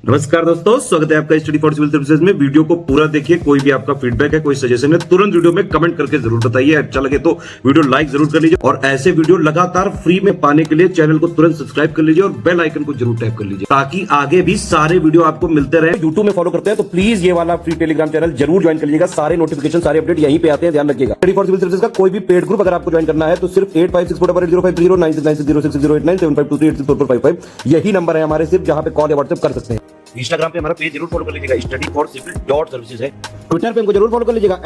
नमस्कार दोस्तों, स्वागत है आपका स्टडी फॉर सिविल सर्विसेज में। वीडियो को पूरा देखिए। कोई भी आपका फीडबैक है, कोई सजेशन है, तुरंत वीडियो में कमेंट करके जरूर बताइए। अच्छा लगे तो वीडियो लाइक जरूर कर लीजिए और ऐसे वीडियो लगातार फ्री में पाने के लिए चैनल को तुरंत सब्सक्राइब कर लीजिए और बेल आइकन को जरूर टैप कर लीजिए ताकि आगे भी सारे वीडियो आपको मिलते रहे। यूट्यूब में फॉलो करते हैं तो प्लीज ये वाला फ्री टेलीग्राम चैनल जरूर ज्वाइन कर लीजिएगा। सारे नोटिफिकेशन, सारे अपडेट यहीं पे आते हैं, ध्यान रखिएगा। स्टडी फॉर सिविल सर्विसेज का कोई भी पेड ग्रुप अगर आपको ज्वाइन करना है तो सिर्फ 8564805309697523860445 यही नंबर है हमारे, सिर्फ जहां पे कॉल या व्हाट्सएप कर सकते हैं। इंस्टाग्राम पे हमारा पेज जरूर फॉलो कर लीजिएगा, studyforcivil.services है। ट्विटर पे हमको जरूर फॉलो कर लीजिएगा,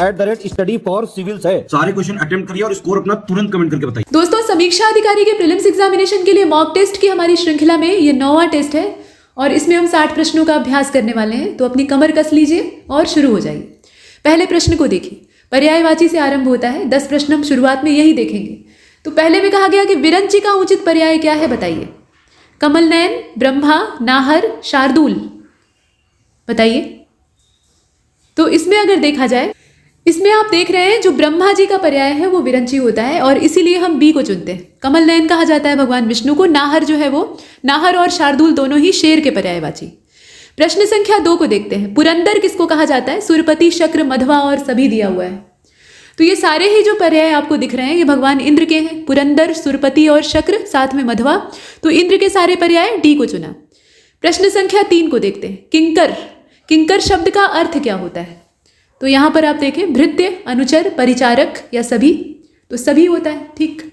@studyforcivils है। सारे क्वेश्चन अटेम्प्ट करिए और स्कोर अपना तुरंत कमेंट करके बताइए। दोस्तों, समीक्षा अधिकारी के प्रीलिम्स एग्जामिनेशन के लिए मॉक टेस्ट की हमारी श्रृंखला में ये 9वां टेस्ट है और इसमें हम 60 प्रश्नों का अभ्यास करने वाले हैं। तो अपनी कमर कस लीजिए और शुरू हो जाइए। पहले प्रश्न को देखिए, पर्यायवाची से आरंभ होता है। 10 प्रश्न हम शुरुआत में यही देखेंगे। तो पहले में कहा गया कि विरंची का उचित पर्याय क्या है, बताइए। कमल नयन, ब्रह्मा, नाहर, शार्दूल, बताइए। तो इसमें अगर देखा जाए, इसमें आप देख रहे हैं जो ब्रह्मा जी का पर्याय है वो विरंची होता है और इसीलिए हम बी को चुनते हैं। कमल नयन कहा जाता है भगवान विष्णु को। नाहर जो है वो, नाहर और शार्दूल दोनों ही शेर के पर्यायवाची। प्रश्न संख्या 2 को देखते हैं। पुरंदर किसको कहा जाता है? सुरपति, शक्र, मधवा और सभी दिया हुआ है। तो ये सारे ही जो पर्याय आपको दिख रहे हैं ये भगवान इंद्र के हैं। पुरंदर, सुरपति और शक्र, साथ में मधवा। तो इंद्र के सारे पर्याय, डी को चुना। प्रश्न संख्या 3 को देखते हैं। किंकर, किंकर शब्द का अर्थ क्या होता है? तो यहां पर आप देखें, भृत्य, अनुचर, परिचारक या सभी। तो सभी होता है, ठीक।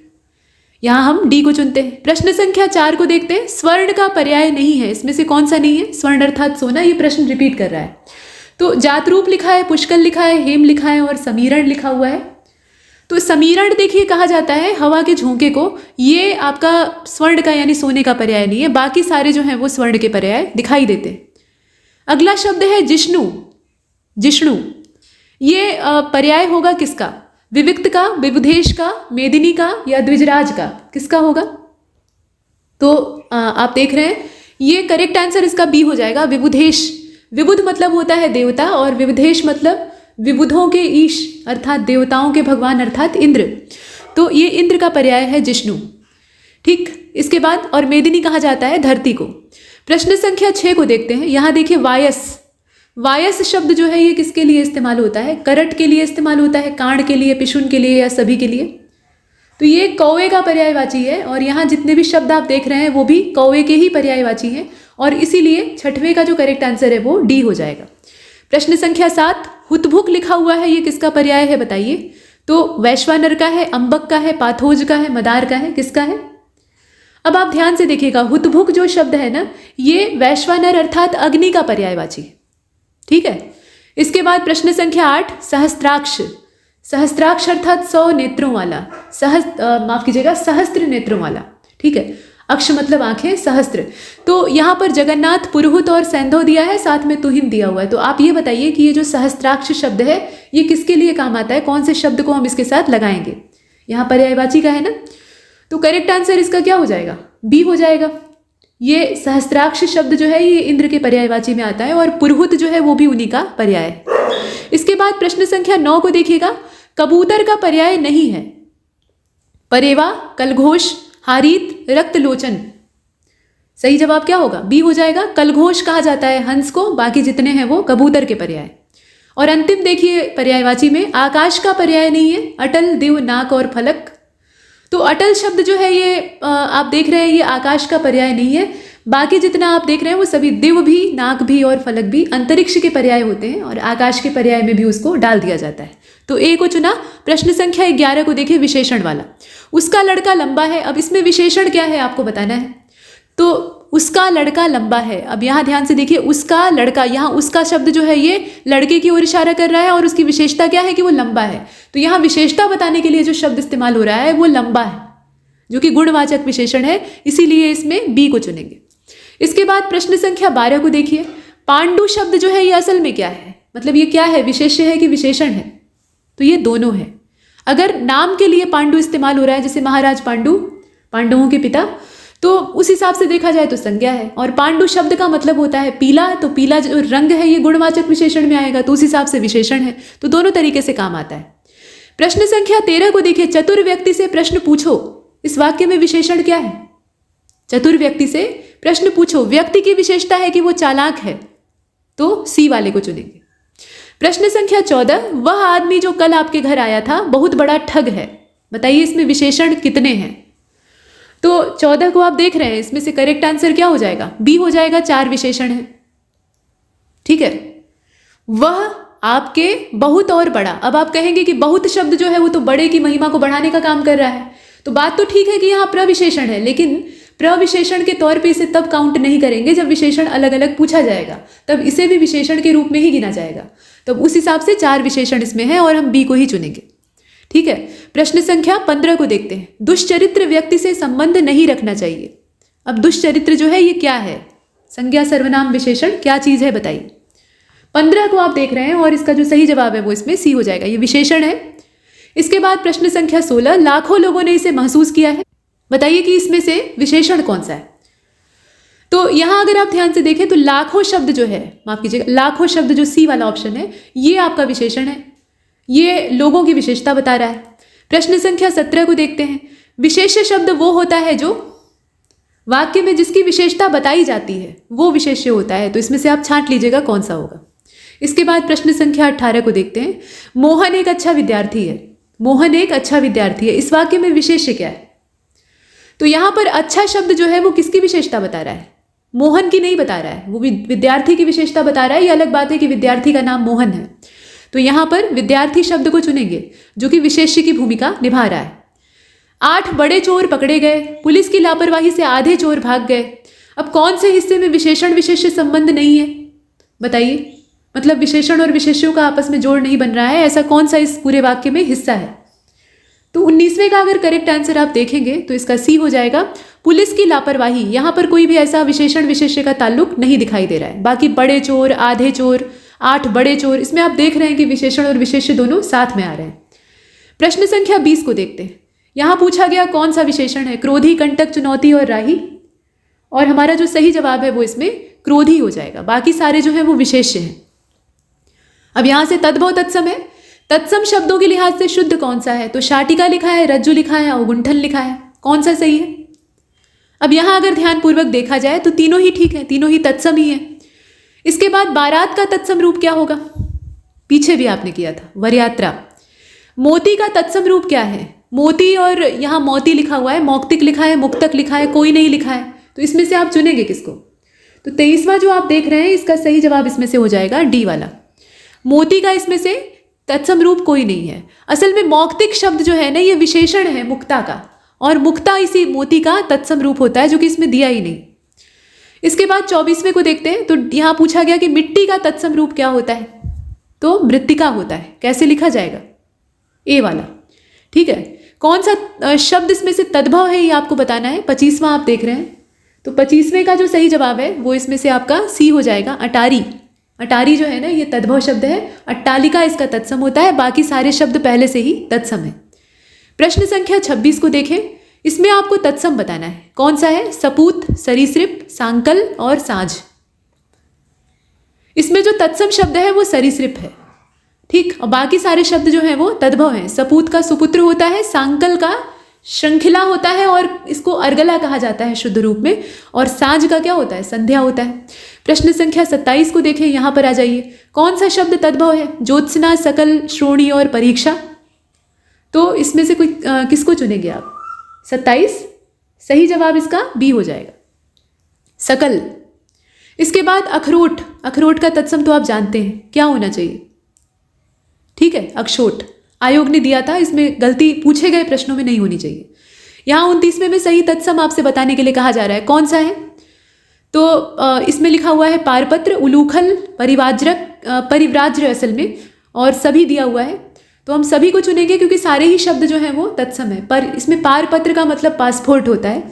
यहां हम डी को चुनते हैं। प्रश्न संख्या 4 को देखते हैं। स्वर्ण का पर्याय नहीं है, इसमें से कौन सा नहीं है? स्वर्ण अर्थात सोना। ये प्रश्न रिपीट कर रहा है। तो जातरूप लिखा है, पुष्कल लिखा है, हेम लिखा है और समीरण लिखा हुआ है। तो समीरण देखिए कहा जाता है हवा के झोंके को। ये आपका स्वर्ण का यानी सोने का पर्याय नहीं है। बाकी सारे जो हैं वो स्वर्ण के पर्याय दिखाई देते हैं। अगला शब्द है जिष्णु। जिष्णु ये पर्याय होगा किसका? विविक्त का, विबुधेश का, मेदिनी का या द्विजराज का? किसका होगा? तो आप देख रहे हैं ये करेक्ट आंसर इसका बी हो जाएगा, विबुधेश। विबुध मतलब होता है देवता और विबुधेश मतलब विबुधों के ईश अर्थात देवताओं के भगवान अर्थात इंद्र। तो ये इंद्र का पर्याय है जिष्णु, ठीक। इसके बाद और मेदिनी कहा जाता है धरती को। प्रश्न संख्या 6 को देखते हैं। यहां देखिए वायस। वायस शब्द जो है ये किसके लिए इस्तेमाल होता है? करट के लिए इस्तेमाल होता है, कांड के लिए, पिशुन के लिए या सभी के लिए? तो ये कौवे का पर्यायवाची है और यहाँ जितने भी शब्द आप देख रहे हैं वो भी कौवे के ही पर्यायवाची हैं और इसीलिए 6वें का जो करेक्ट आंसर है वो डी हो जाएगा। प्रश्न संख्या 7, हुतभुक लिखा हुआ है, ये किसका पर्याय है बताइए। तो वैश्वानर का है, अंबक का है, पाथोज का है, मदार का है, किसका है? अब आप ध्यान से देखिएगा, हुतभुक जो शब्द है ना ये वैश्वानर अर्थात अग्नि का पर्यायवाची है, ठीक है। इसके बाद प्रश्न संख्या 8, सहस्त्राक्ष। सहस्त्राक्ष अर्थात 100 नेत्रों वाला, माफ कीजिएगा, सहस्त्र नेत्रों वाला, ठीक है। अक्ष मतलब आंखें, सहस्त्र। तो यहाँ पर जगन्नाथ, पुरोहित और सैंधव दिया है, साथ में तुहिन दिया हुआ है। तो आप ये बताइए कि ये जो सहस्त्राक्ष शब्द है ये किसके लिए काम आता है? कौन से शब्द को हम इसके साथ लगाएंगे? यहाँ पर्यायवाची का है ना, तो करेक्ट आंसर इसका क्या हो जाएगा? बी हो जाएगा। ये सहस्त्राक्ष शब्द जो है ये इंद्र के पर्यायवाची में आता है और पुरोहित जो है वो भी उन्हीं का पर्याय है। इसके बाद प्रश्न संख्या 9 को देखिएगा। कबूतर का पर्याय नहीं है। परेवा, कलघोष, हारीत, रक्तलोचन। सही जवाब क्या होगा? बी हो जाएगा। कलघोष कहा जाता है हंस को, बाकी जितने हैं वो कबूतर के पर्याय। और अंतिम देखिए पर्यायवाची में आकाश का पर्याय नहीं है। अटल, दिव, नाक और फलक। तो अटल शब्द जो है ये आप देख रहे हैं ये आकाश का पर्याय नहीं है। बाकी जितना आप देख रहे हैं वो सभी, दिव भी, नाक भी और फलक भी अंतरिक्ष के पर्याय होते हैं और आकाश के पर्याय में भी उसको डाल दिया जाता है। तो ए को चुना। प्रश्न संख्या 11 को देखिए, विशेषण वाला। उसका लड़का लंबा है। अब इसमें विशेषण क्या है आपको बताना है। तो उसका लड़का लंबा है। अब यहाँ ध्यान से देखिए, उसका लड़का, यहाँ उसका शब्द जो है ये लड़के की ओर इशारा कर रहा है और उसकी विशेषता क्या है कि वो लंबा है। तो यहाँ विशेषता बताने के लिए जो शब्द इस्तेमाल हो रहा है वो लंबा है, जो कि गुणवाचक विशेषण है, इसीलिए इसमें बी को चुनेंगे। इसके बाद प्रश्न संख्या 12 को देखिए। पांडु शब्द जो है ये असल में क्या है? मतलब ये क्या है, विशेष्य है कि विशेषण है? तो ये दोनों है। अगर नाम के लिए पांडु इस्तेमाल हो रहा है, जैसे महाराज पांडु, पांडवों के पिता, तो उस हिसाब से देखा जाए तो संज्ञा है। और पांडु शब्द का मतलब होता है पीला, तो पीला जो रंग है ये गुणवाचक विशेषण में आएगा, तो उस हिसाब से विशेषण है। तो दोनों तरीके से काम आता है। प्रश्न संख्या 13 को देखिए। चतुर व्यक्ति से प्रश्न पूछो। इस वाक्य में विशेषण क्या है? चतुर व्यक्ति से प्रश्न पूछो व्यक्ति की विशेषता है कि वो चालाक है, तो सी वाले को चुनेंगे। प्रश्न संख्या 14, वह आदमी जो कल आपके घर आया था बहुत बड़ा ठग है, बताइए इसमें विशेषण कितने हैं। तो 14 को आप देख रहे हैं, इसमें से करेक्ट आंसर क्या हो जाएगा, बी हो जाएगा, 4 विशेषण है। ठीक है, वह आपके बहुत और बड़ा। अब आप कहेंगे कि बहुत शब्द जो है वो तो बड़े की महिमा को बढ़ाने का काम कर रहा है, तो बात तो ठीक है कि यहाँ प्रविशेषण है, लेकिन प्रविशेषण के तौर पे इसे तब काउंट नहीं करेंगे जब विशेषण अलग अलग पूछा जाएगा, तब इसे भी विशेषण के रूप में ही गिना जाएगा। तब उस हिसाब से 4 विशेषण इसमें है और हम बी को ही चुनेंगे। ठीक है, प्रश्न संख्या 15 को देखते हैं। दुष्चरित्र व्यक्ति से संबंध नहीं रखना चाहिए। अब दुष्चरित्र जो है ये क्या है, संज्ञा सर्वनाम विशेषण क्या चीज है बताइए। 15 को आप देख रहे हैं और इसका जो सही जवाब है वो इसमें सी हो जाएगा, ये विशेषण है। इसके बाद प्रश्न संख्या 16, लाखों लोगों ने इसे महसूस किया है, बताइए कि इसमें से विशेषण कौन सा है। तो यहां अगर आप ध्यान से देखें तो लाखों शब्द जो है, माफ कीजिएगा, लाखों शब्द जो सी वाला ऑप्शन है ये आपका विशेषण है, ये लोगों की विशेषता बता रहा है। प्रश्न संख्या 17 को देखते हैं। विशेष्य शब्द वो होता है जो वाक्य में जिसकी विशेषता बताई जाती है वो विशेष्य होता है, तो इसमें से आप छांट लीजिएगा कौन सा होगा। इसके बाद प्रश्न संख्या 18 को देखते हैं। मोहन एक अच्छा विद्यार्थी है, मोहन एक अच्छा विद्यार्थी है, इस वाक्य में विशेष्य क्या है। तो यहां पर अच्छा शब्द जो है वो किसकी विशेषता बता रहा है, मोहन की नहीं बता रहा है, वो विद्यार्थी की विशेषता बता रहा है। ये अलग बात है कि विद्यार्थी का नाम मोहन है, तो यहां पर विद्यार्थी शब्द को चुनेंगे जो कि विशेष्य की भूमिका निभा रहा है। 8 बड़े चोर पकड़े गए, पुलिस की लापरवाही से आधे चोर भाग गए। अब कौन से हिस्से में विशेषण विशेष्य संबंध नहीं है बताइए, मतलब विशेषण और विशेष्यों का आपस में जोड़ नहीं बन रहा है, ऐसा कौन सा इस पूरे वाक्य में हिस्सा है। तो 19वें का अगर करेक्ट आंसर आप देखेंगे तो इसका सी हो जाएगा, पुलिस की लापरवाही। यहां पर कोई भी ऐसा विशेषण विशेष्य का ताल्लुक नहीं दिखाई दे रहा है। बाकी बड़े चोर, आधे चोर, 8 बड़े चोर, इसमें आप देख रहे हैं कि विशेषण और विशेष्य दोनों साथ में आ रहे हैं। प्रश्न संख्या 20 को देखते हैं। यहां पूछा गया कौन सा विशेषण है, क्रोधी, कंटक, चुनौती और राही, और हमारा जो सही जवाब है वो इसमें क्रोधी हो जाएगा, बाकी सारे जो है वो विशेष्य हैं। अब यहां से तद्भव तत्सम है, तत्सम शब्दों के लिहाज से शुद्ध कौन सा है, तो शाटिका लिखा है, रज्जु लिखा है और गुंठन लिखा है, कौन सा सही है। अब यहां अगर ध्यानपूर्वक देखा जाए तो तीनों ही ठीक है, तीनों ही तत्सम ही है। इसके बाद बारात का तत्सम रूप क्या होगा, पीछे भी आपने किया था, वरयात्रा। मोती का तत्सम रूप क्या है, मोती और यहाँ मोती लिखा हुआ है, मौक्तिक लिखा है, मुक्तक लिखा है, कोई नहीं लिखा है, तो इसमें से आप चुनेंगे किसको। तो 23वां जो आप देख रहे हैं इसका सही जवाब इसमें से हो जाएगा डी वाला। मोती का इसमें से तत्सम रूप कोई नहीं है। असल में मौक्तिक शब्द जो है ना ये विशेषण है मुक्ता का, और मुक्ता इसी मोती का तत्सम रूप होता है जो कि इसमें दिया ही नहीं। इसके बाद 24वें को देखते हैं। तो यहाँ पूछा गया कि मिट्टी का तत्सम रूप क्या होता है, तो मृत्तिका होता है। कैसे लिखा जाएगा, ए वाला। ठीक है, कौन सा शब्द इसमें से तद्भव है ये आपको बताना है। 25वां आप देख रहे हैं, तो 25वें का जो सही जवाब है वो इसमें से आपका सी हो जाएगा, अटारी। अटारी जो है ना ये तद्भव शब्द है, अट्टालिका इसका तत्सम होता है, बाकी सारे शब्द पहले से ही तत्सम है। प्रश्न संख्या 26 को देखें। इसमें आपको तत्सम बताना है, कौन सा है, सपूत, सरीसृप, सांकल और साँझ। इसमें जो तत्सम शब्द है वो सरीसृप है, ठीक, और बाकी सारे शब्द जो हैं वो तद्भव हैं। सपूत का सुपुत्र होता है, सांकल का श्रृंखला होता है और इसको अर्गला कहा जाता है शुद्ध रूप में, और साँझ का क्या होता है, संध्या होता है। प्रश्न संख्या 27 को देखें, यहाँ पर आ जाइए। कौन सा शब्द तद्भव है, ज्योत्सना, सकल, श्रोणी और परीक्षा। तो इसमें से कोई किसको चुनेंगे आप, 27, सही जवाब इसका बी हो जाएगा, सकल। इसके बाद अखरोट, अखरोट का तत्सम तो आप जानते हैं क्या होना चाहिए, ठीक है, अक्षोट। आयोग ने दिया था, इसमें गलती पूछे गए प्रश्नों में नहीं होनी चाहिए। यहाँ 29वें में सही तत्सम आपसे बताने के लिए कहा जा रहा है, कौन सा है। तो इसमें लिखा हुआ है पारपत्र, उलूखल, परिवाज्रक, परिव्राज्य असल में, और सभी दिया हुआ है। तो हम सभी को चुनेंगे क्योंकि सारे ही शब्द जो हैं वो तत्सम है। पर इसमें पारपत्र का मतलब पासपोर्ट होता है,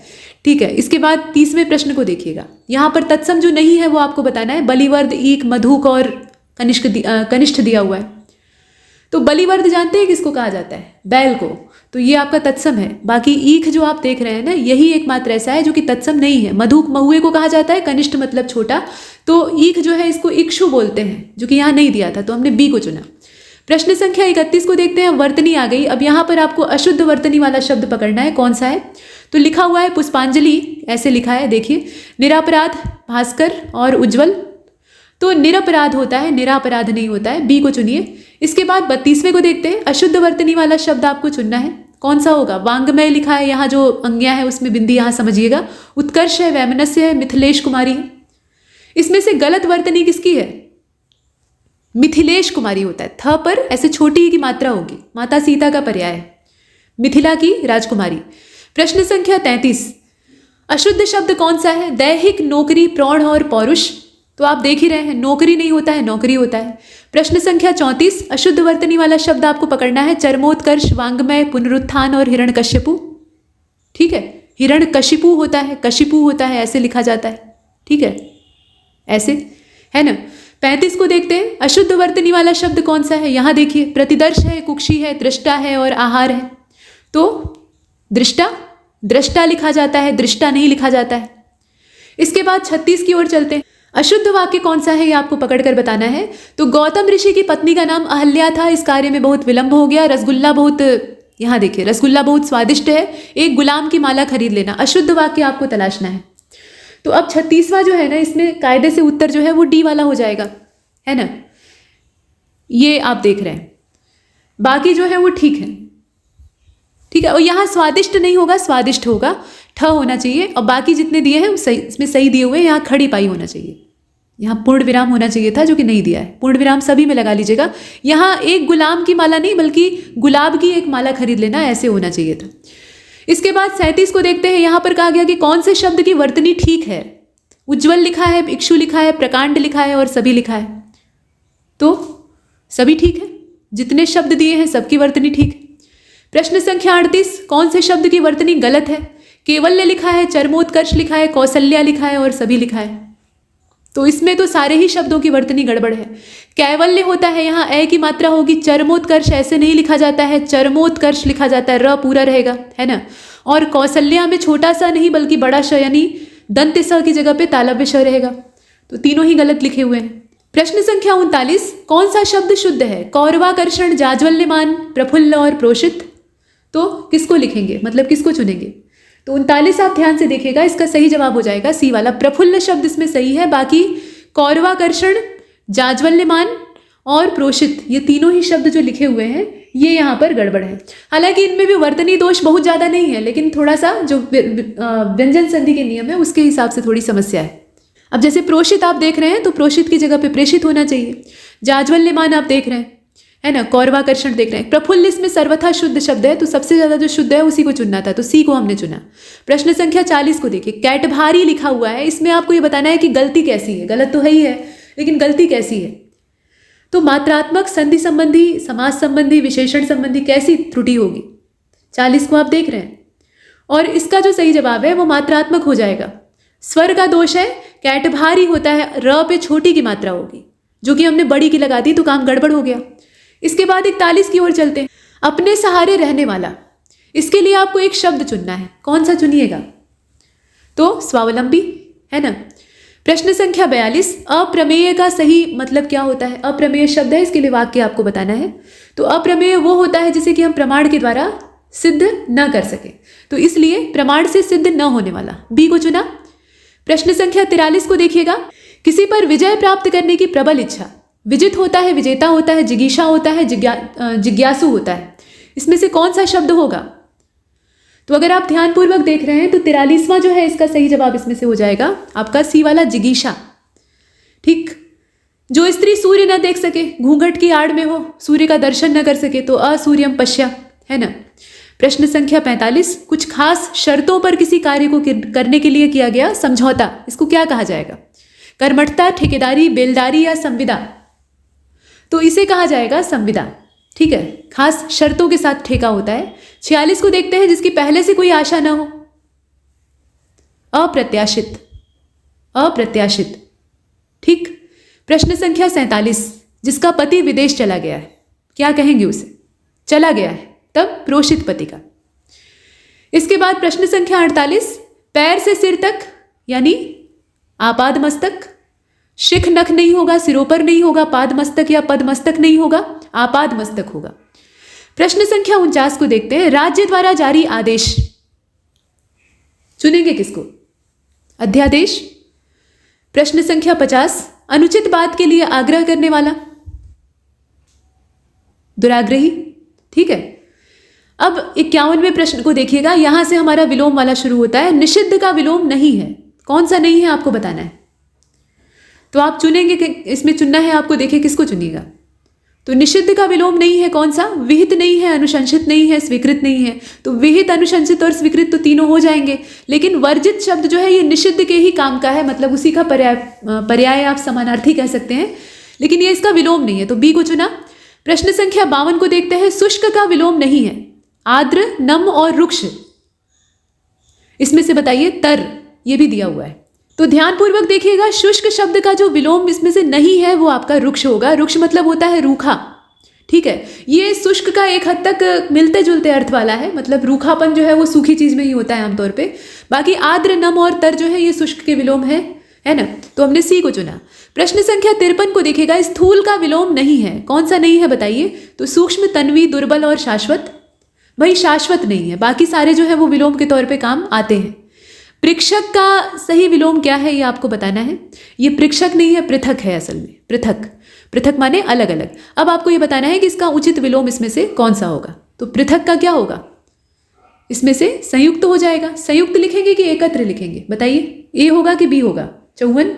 ठीक है। इसके बाद 30वें प्रश्न को देखिएगा। यहाँ पर तत्सम जो नहीं है वो आपको बताना है। बलिवर्द, ईक, मधुक और कनिष्ठ दिया हुआ है। तो बलिवर्द जानते हैं किसको कहा जाता है, बैल को, तो ये आपका तत्सम है। बाकी ईख जो आप देख रहे हैं ना, यही एकमात्र ऐसा है जो कि तत्सम नहीं है। मधुक महुए को कहा जाता है, कनिष्ठ मतलब छोटा, तो ईख जो है इसको इक्षु बोलते हैं, जो कि यहाँ नहीं दिया था, तो हमने बी को चुना। प्रश्न संख्या 31 को देखते हैं। वर्तनी आ गई। अब यहाँ पर आपको अशुद्ध वर्तनी वाला शब्द पकड़ना है, कौन सा है। तो लिखा हुआ है पुष्पांजलि, ऐसे लिखा है, देखिए, निरपराध भास्कर और उज्जवल। तो निरपराध होता है, निरापराध नहीं होता है, बी को चुनिए। इसके बाद 32वें को देखते हैं। अशुद्ध वर्तनी वाला शब्द आपको चुनना है, कौन सा होगा? वांग्मय लिखा है, यहाँ जो अंग्या है उसमें बिंदी यहाँ समझिएगा। उत्कर्ष है, वैमनस्य है, मिथिलेश कुमारी है। इसमें से गलत वर्तनी किसकी है? मिथिलेश कुमारी होता है। थ पर ऐसे छोटी की मात्रा होगी, माता सीता का पर्याय है, मिथिला की राजकुमारी। प्रश्न संख्या 33, अशुद्ध शब्द कौन सा है? दैहिक, नौकरी, प्रौढ़ और पौरुष। तो आप देख ही रहे हैं, नौकरी नहीं होता है, नौकरी होता है। प्रश्न संख्या 34, अशुद्ध वर्तनी वाला शब्द आपको पकड़ना है, चरमोत्कर्ष, वांग्मय, पुनरुत्थान और हिरण्यकश्यपु। ठीक है, हिरण्यकशिपु होता है, कशिपु होता है, ऐसे लिखा जाता है। ठीक है, ऐसे है ना। 35 को देखते हैं, अशुद्ध वर्तनी वाला शब्द कौन सा है? यहाँ देखिए, प्रतिदर्श है, कुक्षी है, दृष्टा है और आहार है। तो दृष्टा, दृष्टा लिखा जाता है, दृष्टा नहीं लिखा जाता है। इसके बाद 36 की ओर चलते हैं। अशुद्ध वाक्य कौन सा है ये आपको पकड़कर बताना है। तो गौतम ऋषि की पत्नी का नाम अहल्या था, इस कार्य में बहुत विलंब हो गया। रसगुल्ला बहुत, यहाँ देखिए, रसगुल्ला बहुत स्वादिष्ट है, एक गुलाम की माला खरीद लेना। अशुद्ध वाक्य आपको तलाशना है। तो अब 36वां जो है ना, इसमें कायदे से उत्तर जो है वो डी वाला हो जाएगा, है ना। ये आप देख रहे हैं, बाकी जो है वो ठीक है। ठीक है, और यहाँ स्वादिष्ट नहीं होगा, स्वादिष्ट होगा, ठ होना चाहिए। और बाकी जितने दिए हैं वो सही, इसमें सही दिए हुए हैं। यहाँ खड़ी पाई होना चाहिए, यहाँ पूर्ण विराम होना चाहिए था, जो कि नहीं दिया है। पूर्ण विराम सभी में लगा लीजिएगा। यहाँ एक गुलाम की माला नहीं, बल्कि गुलाब की एक माला खरीद लेना, ऐसे होना चाहिए था। इसके बाद 37 को देखते हैं। यहाँ पर कहा गया कि कौन से शब्द की वर्तनी ठीक है। उज्जवल लिखा है, इक्षु लिखा है, प्रकांड लिखा है और सभी लिखा है। तो सभी ठीक है, जितने शब्द दिए हैं सबकी वर्तनी ठीक है। प्रश्न संख्या 38, कौन से शब्द की वर्तनी गलत है? केवल्य लिखा है, चरमोत्कर्ष लिखा है, कौशल्या लिखा है और सभी लिखा है। तो इसमें तो सारे ही शब्दों की वर्तनी गड़बड़ है। कैवल्य होता है, यहाँ ए की मात्रा होगी। चरमोत्कर्ष ऐसे नहीं लिखा जाता है, चरमोत्कर्ष लिखा जाता है, र पूरा रहेगा, है ना। और कौशल्या में छोटा सा नहीं बल्कि बड़ा श, यानी दंत स की जगह पे तालव्य श रहेगा। तो तीनों ही गलत लिखे हुए हैं। प्रश्न संख्या 39, कौन सा शब्द शुद्ध है? कौरवाकर्षण, जाज्वल्यमान, प्रफुल्ल और प्रोषित। तो किसको लिखेंगे, मतलब किसको चुनेंगे? तो 39 आप ध्यान से देखिएगा, इसका सही जवाब हो जाएगा सी वाला। प्रफुल्ल शब्द इसमें सही है, बाकी कौरवाकर्षण, जाज्वल्यमान और प्रोषित, ये तीनों ही शब्द जो लिखे हुए हैं ये यहाँ पर गड़बड़ है। हालांकि इनमें भी वर्तनी दोष बहुत ज़्यादा नहीं है, लेकिन थोड़ा सा जो व्यंजन संधि के नियम है उसके हिसाब से थोड़ी समस्या है। अब जैसे प्रोषित आप देख रहे हैं, तो प्रोषित की जगह पे प्रेषित होना चाहिए। जाज्वल्यमान आप देख रहे हैं, है ना, कौरवाकर्षण देख रहे हैं। प्रफुल्ल इसमें सर्वथा शुद्ध शब्द है, तो सबसे ज्यादा जो शुद्ध है उसी को चुनना था, तो सी को हमने चुना। प्रश्न संख्या 40 को देखिए, कैटभारी लिखा हुआ है, इसमें आपको ये बताना है कि गलती कैसी है। गलत तो है ही है, लेकिन गलती कैसी है? तो मात्रात्मक, संधि संबंधी, समास संबंधी, विशेषण संबंधी कैसी त्रुटि होगी? 40 को आप देख रहे हैं, और इसका जो सही जवाब है वो मात्रात्मक हो जाएगा। स्वर का दोष है, कैटभारी होता है, र पे छोटी की मात्रा होगी, जो कि हमने बड़ी की लगा दी, तो काम गड़बड़ हो गया। इसके बाद 41 की ओर चलते हैं। अपने सहारे रहने वाला, इसके लिए आपको एक शब्द चुनना है, कौन सा चुनिएगा? तो स्वावलंबी, है ना। प्रश्न संख्या 42, अप्रमेय का सही मतलब क्या होता है? अप्रमेय शब्द है, इसके लिए वाक्य आपको बताना है। तो अप्रमेय वो होता है जिसे कि हम प्रमाण के द्वारा सिद्ध न कर सके, तो इसलिए प्रमाण से सिद्ध न होने वाला, बी को चुना। प्रश्न संख्या 43 को देखिएगा, किसी पर विजय प्राप्त करने की प्रबल इच्छा। विजित होता है, विजेता होता है, जिगीषा होता है, जिज्ञासु होता है। इसमें से कौन सा शब्द होगा? तो अगर आप ध्यानपूर्वक देख रहे हैं तो 43वां जो है इसका सही जवाब इसमें से हो जाएगा आपका सी वाला, जिगीषा। ठीक, जो स्त्री सूर्य न देख सके, घूंघट की आड़ में हो, सूर्य का दर्शन न कर सके, तो असूर्यम पश्या, है ना। प्रश्न संख्या 45, कुछ खास शर्तों पर किसी कार्य को करने के लिए किया गया समझौता, इसको क्या कहा जाएगा? कर्मठता, ठेकेदारी, बेलदारी या संविदा? तो इसे कहा जाएगा संविदा। ठीक है, खास शर्तों के साथ ठेका होता है। 46 को देखते हैं, जिसकी पहले से कोई आशा ना हो। अप्रत्याशित, अप्रत्याशित। ठीक। प्रश्न संख्या 47, जिसका पति विदेश चला गया है, क्या कहेंगे उसे? चला गया है, तब प्रोषित पति का। इसके बाद प्रश्न संख्या 48, पैर से सिर तक यानी आपाद मस्तक। शिख नख नहीं होगा, सिरों नहीं होगा, पाद मस्तक या पद मस्तक नहीं होगा, आपाद मस्तक होगा। प्रश्न संख्या 49 को देखते हैं, राज्य द्वारा जारी आदेश। चुनेंगे किसको? अध्यादेश। प्रश्न संख्या 50, अनुचित बात के लिए आग्रह करने वाला, दुराग्रही। ठीक है, अब 51वें प्रश्न को देखिएगा, यहां से हमारा विलोम वाला शुरू होता है। निषिद्ध का विलोम नहीं है, कौन सा नहीं है आपको बताना है। तो आप चुनेंगे कि इसमें चुनना है आपको, देखिए किसको चुनिएगा। तो निषिद्ध का विलोम नहीं है कौन सा? विहित नहीं है, अनुशंसित नहीं है, स्वीकृत नहीं है। तो विहित, अनुशंसित और स्वीकृत तो तीनों हो जाएंगे, लेकिन वर्जित शब्द जो है ये निषिद्ध के ही काम का है, मतलब उसी का पर्याय आप समानार्थी कह सकते हैं, लेकिन ये इसका विलोम नहीं है, तो बी को चुना। प्रश्न संख्या 52 को देखते हैं। शुष्क का विलोम नहीं है, आर्द्र, नम और रुक्ष, इसमें से बताइए। तर, ये भी दिया हुआ है, तो ध्यानपूर्वक देखिएगा। शुष्क शब्द का जो विलोम इसमें से नहीं है वो आपका रुक्ष होगा। रुक्ष मतलब होता है रूखा। ठीक है, ये शुष्क का एक हद तक मिलते जुलते अर्थ वाला है, मतलब रूखापन जो है वो सूखी चीज में ही होता है आमतौर पे। बाकी आर्द्र, नम और तर जो है ये शुष्क के विलोम है ना। तो हमने सी को चुना। प्रश्न संख्या 53 को देखिएगा। स्थूल का विलोम नहीं है, कौन सा नहीं है बताइए। तो सूक्ष्म, तन्वी, दुर्बल और शाश्वत। भाई शाश्वत नहीं है, बाकी सारे जो है वो विलोम के तौर पे काम आते हैं। पृक्षक का सही विलोम क्या है ये आपको बताना है। ये पृक्षक नहीं है, पृथक है असल में। पृथक, पृथक माने अलग अलग। अब आपको ये बताना है कि इसका उचित विलोम इसमें से कौन सा होगा। तो पृथक का क्या होगा? इसमें से संयुक्त हो जाएगा। संयुक्त लिखेंगे कि एकत्र लिखेंगे बताइए, ए होगा कि बी होगा? 54,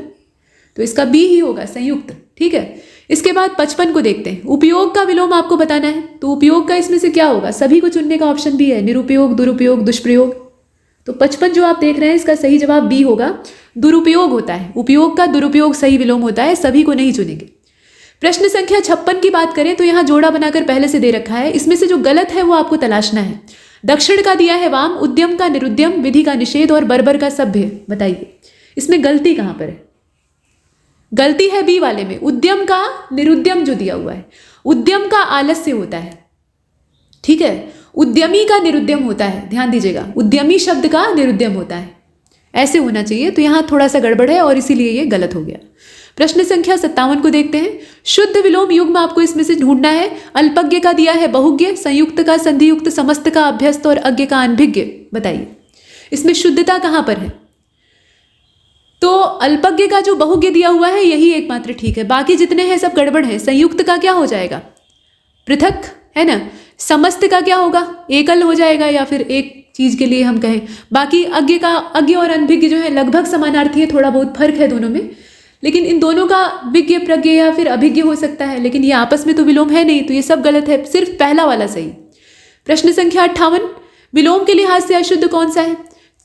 तो इसका बी ही होगा, संयुक्त। ठीक है, इसके बाद 55 को देखते हैं। उपयोग का विलोम आपको बताना है। तो उपयोग का इसमें से क्या होगा? सभी को चुनने का ऑप्शन भी है, निरुपयोग, दुरुपयोग, दुष्प्रयोग। तो 55 जो आप देख रहे हैं इसका सही जवाब बी होगा, दुरुपयोग होता है। उपयोग का दुरुपयोग सही विलोम होता है, सभी को नहीं चुनेंगे। प्रश्न संख्या 56 की बात करें तो यहाँ जोड़ा बनाकर पहले से दे रखा है, इसमें से जो गलत है वो आपको तलाशना है। दक्षिण का दिया है वाम, उद्यम का निरुद्यम, विधि का निषेध और बर्बर का सभ्य। बताइए इसमें गलती कहाँ पर है? गलती है बी वाले में, उद्यम का निरुद्यम जो दिया हुआ है। उद्यम का आलस्य होता है, ठीक है, उद्यमी का निरुद्यम होता है। ध्यान दीजिएगा, उद्यमी शब्द का निरुद्यम होता है, ऐसे होना चाहिए। तो यहाँ थोड़ा सा गड़बड़ है और इसीलिए ये गलत हो गया। प्रश्न संख्या 57 को देखते हैं। शुद्ध विलोम युग्म आपको इसमें से ढूंढना है। अल्पज्ञ का दिया है बहुज्ञ, संयुक्त का संधियुक्त, समस्त का अभ्यस्त और अज्ञ का अनभिज्ञ। बताइए इसमें शुद्धता कहाँ पर है? तो अल्पज्ञ का जो बहुज्ञ दिया हुआ है यही एकमात्र ठीक है, बाकी जितने हैं सब गड़बड़ है। संयुक्त का क्या हो जाएगा? पृथक, है ना। समस्त का क्या होगा? एकल हो जाएगा, या फिर एक चीज के लिए हम कहें। बाकी अज्ञ का, अज्ञ और अनभिज्ञ जो है लगभग समानार्थी है, थोड़ा बहुत फर्क है दोनों में, लेकिन इन दोनों का विज्ञ, प्रज्ञ या फिर अभिज्ञ हो सकता है, लेकिन ये आपस में तो विलोम है नहीं, तो ये सब गलत है, सिर्फ पहला वाला सही। प्रश्न संख्या 58, विलोम के लिहाज से अशुद्ध कौन सा है?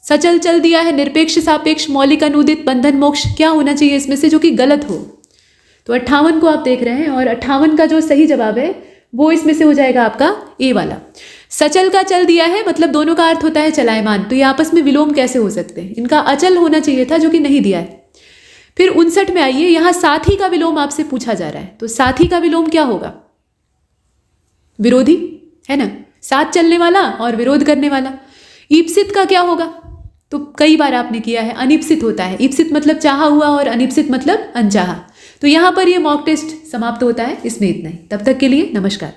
सचल चल दिया है, निरपेक्ष, सापेक्ष, मौलिक, अनुदित, बंधन, मोक्ष। क्या होना चाहिए इसमें से जो कि गलत हो? तो 58 को आप देख रहे हैं, और 58 का जो सही जवाब है वो इसमें से हो जाएगा आपका ए वाला। सचल का चल दिया है, मतलब दोनों का अर्थ होता है चलायमान, तो ये आपस में विलोम कैसे हो सकते हैं? इनका अचल होना चाहिए था, जो कि नहीं दिया है। फिर 59 में आइए, यहां साथी का विलोम आपसे पूछा जा रहा है। तो साथी का विलोम क्या होगा? विरोधी, है ना, साथ चलने वाला और विरोध करने वाला। ईप्सित का क्या होगा? तो कई बार आपने किया है, अनिप्सित होता है। ईप्सित मतलब चाहा हुआ और अनिप्सित मतलब अनचाहा। तो यहां पर ये मॉक टेस्ट समाप्त होता है। इसमें इतना ही, तब तक के लिए नमस्कार।